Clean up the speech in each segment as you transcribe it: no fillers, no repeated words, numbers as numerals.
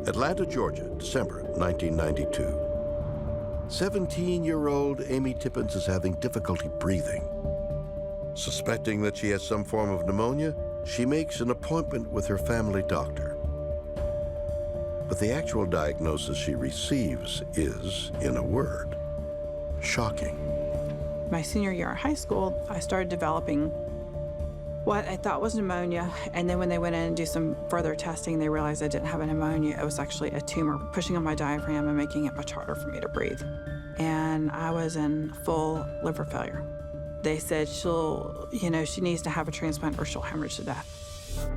Atlanta, Georgia, December 1992. 17-year-old Amy Tippins is having difficulty breathing. Suspecting that she has some form of pneumonia, she makes an appointment with her family doctor. But the actual diagnosis she receives is, in a word, shocking. My senior year in high school, I started developing what I thought was pneumonia, and then when they went in and do some further testing, they realized I didn't have a pneumonia. It was actually a tumor pushing on my diaphragm and making it much harder for me to breathe. And I was in full liver failure. They said she needs to have a transplant or she'll hemorrhage to death.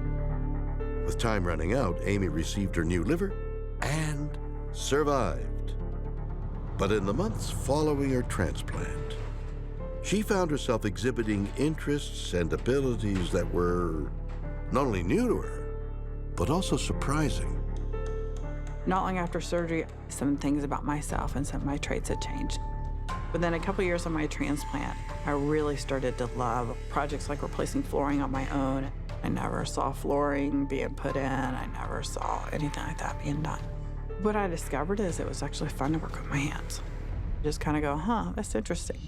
With time running out, Amy received her new liver and survived. But in the months following her transplant, she found herself exhibiting interests and abilities that were not only new to her, but also surprising. Not long after surgery, some things about myself and some of my traits had changed. Within a couple years of my transplant, I really started to love projects like replacing flooring on my own. I never saw flooring being put in. I never saw anything like that being done. What I discovered is it was actually fun to work with my hands. Just kind of go, that's interesting.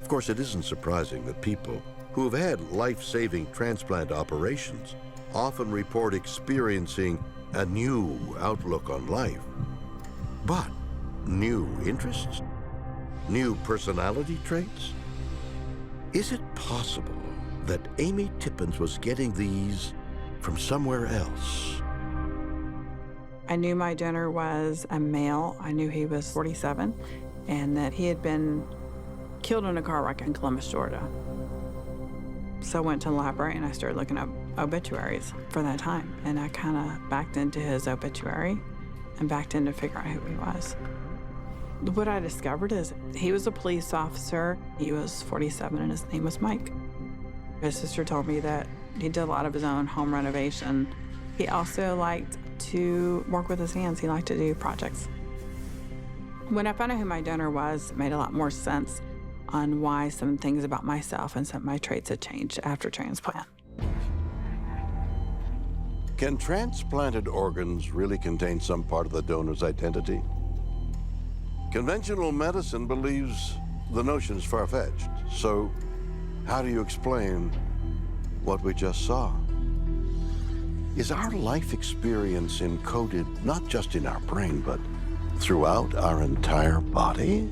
Of course, it isn't surprising that people who have had life-saving transplant operations often report experiencing a new outlook on life. But new interests? New personality traits? Is it possible that Amy Tippins was getting these from somewhere else? I knew my donor was a male. I knew he was 47 and that he had been killed in a car wreck in Columbus, Georgia. So I went to the library and I started looking up obituaries for that time. And I kind of backed into his obituary and backed in to figure out who he was. What I discovered is he was a police officer. He was 47 and his name was Mike. His sister told me that he did a lot of his own home renovation. He also liked to work with his hands. He liked to do projects. When I found out who my donor was, it made a lot more sense on why some things about myself and some of my traits had changed after transplant. Can transplanted organs really contain some part of the donor's identity? Conventional medicine believes the notion is far-fetched. So how do you explain what we just saw? Is our life experience encoded not just in our brain, but throughout our entire body?